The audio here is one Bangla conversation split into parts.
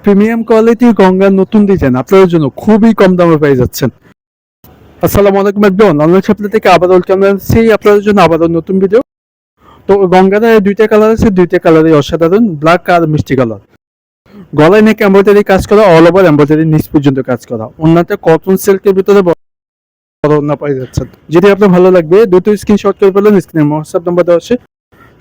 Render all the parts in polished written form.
প্রিমিয়াম কোয়ালিটি গঙ্গার নতুন ডিজাইন আপনাদের জন্য খুবই কম দামে পেয়ে যাচ্ছেন। আসসালামু আলাইকুম এভরিওয়ান, অনলাইন শপ থেকে আবার ওয়েলকাম জানাচ্ছি আপনাদের জন্য আবারও নতুন ভিডিও। তো গঙ্গার দুইটা কালার আছে, দুইটা কালারই অসাধারণ, ব্ল্যাক আর মিষ্টি কালার। গলায় নেক এমব্রয়ডারি কাজ করা, অল ওভার এমব্রয়ডারি নিচ পর্যন্ত কাজ করা, ওন্নাটা কটন সিল্কের ভিতরে বড় ওন্না পাই যাচ্ছেন। যদি আপনার ভালো লাগবে দুটো স্ক্রিনশট করে ফেলেন, স্ক্রিনে হোয়াটসঅ্যাপ নাম্বার দেওয়া আছে,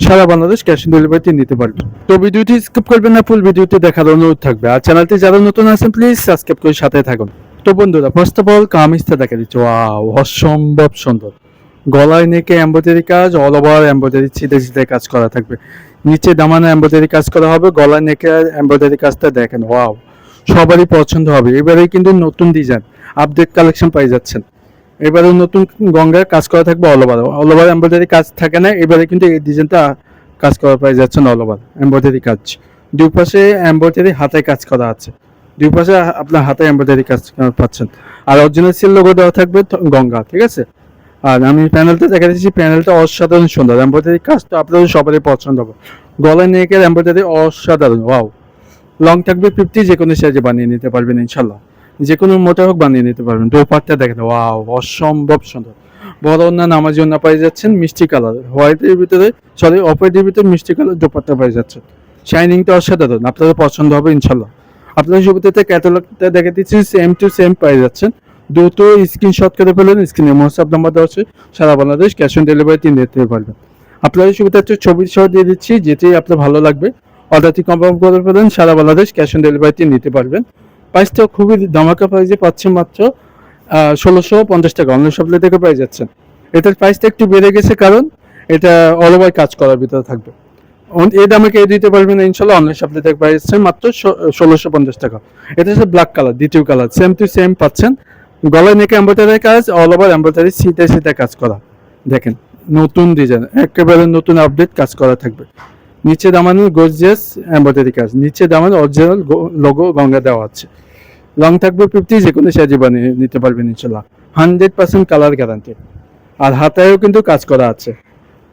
সারা বাংলাদেশ ক্যাশ অন ডেলিভারিতে নিতে পারবেন। তো ভিডিওটি স্কিপ করবেন না, ফুল ভিডিওটি দেখার অনুরোধ থাকবে। আর চ্যানেলটি যারা নতুন আছেন প্লিজ সাবস্ক্রাইব করে সাথে থাকুন। তো বন্ধুরা, ফার্স্ট অফ অল কামিজটা দেখা দিচ্ছে, ওয়াও অসম্ভব সুন্দর। গলায় নেকে এমব্রয়ডারি কাজ, অল ওভার এমব্রয়ডারি ছিটে ছিটে কাজ করা থাকবে, নিচে দামানে এমব্রয়ডারি কাজ করা হবে। গলায় নেকে এমব্রয়ডারি কাজটা দেখেন, ওয়াও সবারই পছন্দ হবে। এবারে কিন্তু নতুন ডিজাইন আপডেট কালেকশন পাই যাচ্ছেন। এবারে নতুন গঙ্গার কাজ করা থাকবে, অল ওভার এমব্রয়ডারি কাজ থাকে না, এবারে কিন্তু এই ডিজাইনটা কাজ করা পাই যাচ্ছেন অল ওভার এমব্রয়ডারি কাজ। দুই পাশে এমব্রয়ডারি হাতে কাজ করা আছে, দুই পাশে আপনার হাতে এমব্রয়ডারি কাজ পাচ্ছেন। আর অরিজিনাল সিল লোগো দেওয়া থাকবে গঙ্গা, ঠিক আছে। আর আমি প্যানেলটা দেখা দিচ্ছি, প্যানেলটা অসাধারণ সুন্দর, এমব্রয়ডারি কাজ তো আপনাদের সবারই পছন্দ হবে। গলায় নেকের এমব্রয়ডারি অসাধারণ, ওয়াও। লং থাকবে 50, যে কোনো সাইজে বানিয়ে নিতে পারবেন ইনশাল্লাহ, যে কোনো মোটা হোক বানিয়ে নিতে পারবেন। দোপাট্টা দেখেন, ওয়াও অসম্ভব সুন্দর। বড় ওন্না নামাজি ওন্না পাই যাচ্ছেন মিষ্টি কালার, হোয়াইটের ভিতরে অফ হোয়াইটের ভিতরে মিষ্টি কালার দোপাট্টা পাই যাচ্ছেন। শাইনিংটা অসাধারণ, আপনাদের পছন্দ হবে ইনশাল্লাহ। আপনাদের সুবিধাতে ক্যাটালগটা দেখে দিচ্ছি, সেম টু সেম পাই যাচ্ছেন। দ্রুত স্ক্রিনশট করে ফেলেন, স্ক্রিনে হোয়াটসঅ্যাপ নাম্বার দেওয়া আছে, সারা বাংলাদেশ ক্যাশ অন ডেলিভারিতে নিতে পারবেন। আপনাদের সুবিধাতে ছবি সহ দিয়ে দিচ্ছি, যেটি আপনার ভালো লাগবে অর্ডারটি কনফার্ম করে ফেলেন, সারা বাংলাদেশ ক্যাশ অন ডেলিভারিতে নিতে পারবেন। প্রাইসটা খুবই ধামাকা প্রাইসে পাচ্ছেন, মাত্র 1650 টাকা অনলাইন শপ থেকে পেয়ে যাচ্ছেন। এটার প্রাইসটা একটু বেড়ে গেছে, কারণ এটা অল ওভার কাজ করার ভিতরে থাকবে। এই দামে কে দিতে পারবেন ইনশাল্লাহ, অনলাইন শপ থেকে পেয়ে যাচ্ছেন মাত্র 1650 টাকা। এটা হচ্ছে ব্ল্যাক কালার, দ্বিতীয় কালার, সেম টু সেম পাচ্ছেন। গলায় নেকে এমব্রয়ডারি কাজ, অল ওভার এমব্রয়ডারি সিটে সিটে কাজ করা দেখেন, নতুন ডিজাইন, একেবারে নতুন আপডেট কাজ করা থাকবে। নিচে দামানো গর্জিয়াস এমব্রয়ডারি কাজ, নিচে দামানো অরিজিনাল লোগো গঙ্গা দেওয়া আছে। লং থাকবে 50, যে কোনো সাইজে বানিয়ে নিতে পারবেন ইনশাল্লাহ, 100% কালার গ্যারান্টি। আর হাতায়ও কিন্তু কাজ করা আছে,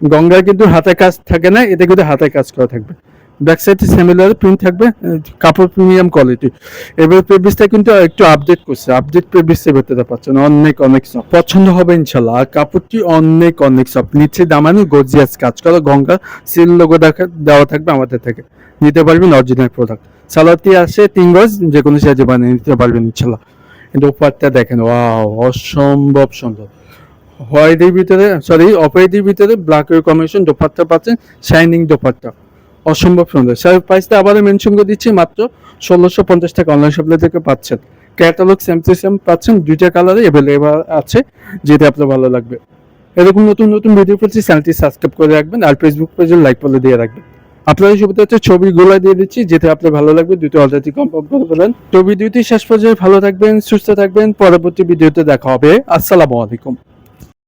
গঙ্গায় কিন্তু হাতে কাজ থাকে না, এতে কিন্তু হাতে কাজ করা থাকবে। ব্যাক সাইডে সিমিলার প্রিন্ট থাকবে, কাপড় প্রিমিয়াম কোয়ালিটি। এবার প্রেবিসটা কিন্তু একটু আপডেট করছে, আপডেট প্রেবিসের ভেতরে পাচ্ছেন, অনেক অনেক সফট, পছন্দ হবে ইনশাল্লাহ। আর কাপড়টি অনেক অনেক সফট, নিচে দামানো গর্জিয়াস কাজ করা, গঙ্গা সিল লোগো দেওয়া থাকবে আমাদের থেকে, নিতে পারবেন অরিজিনাল প্রোডাক্ট। সালোয়ারটি আসে 3 গজ, যে কোনো সাইজে বানিয়ে নিতে পারবেন ইনশাল্লাহ। কিন্তু উপরটা দেখেন, ওয়াও অসম্ভব সুন্দর। হোয়াইটের ভিতরে অফ হোয়াইটের ভিতরে ব্ল্যাক এর কম্বিনেশন দোপাট্টা পাচ্ছেন, শাইনিং দোপাট্টা অসম্ভব সুন্দর। স্যার প্রাইসটা আবারও মেনশন করে দিচ্ছি, মাত্র 1650 টাকা অনলাইন শপ থেকে পাচ্ছেন। ক্যাটালগ সেম টু সেম পাচ্ছেন, দুইটা কালারে অ্যাভেলেবল আছে, যেটা আপনার ভালো লাগবে। এরকম নতুন নতুন ভিডিও পেয়েছি, চ্যানেলটি সাবস্ক্রাইব করে রাখবেন, আর ফেসবুক পেজে লাইক ফলো দিয়ে রাখবেন। আপনাদের সুবিধা হচ্ছে ছবিগুলো দিয়ে দিচ্ছি, যেটা আপনার ভালো লাগবে দুটো অর্ডারটি কনফার্ম করে ফেলেন। তো ভিডিওটি শেষ পর্যায়ে ভালো থাকবেন, সুস্থ থাকবেন, পরবর্তী ভিডিওতে দেখা হবে। আসসালামু আলাইকুম।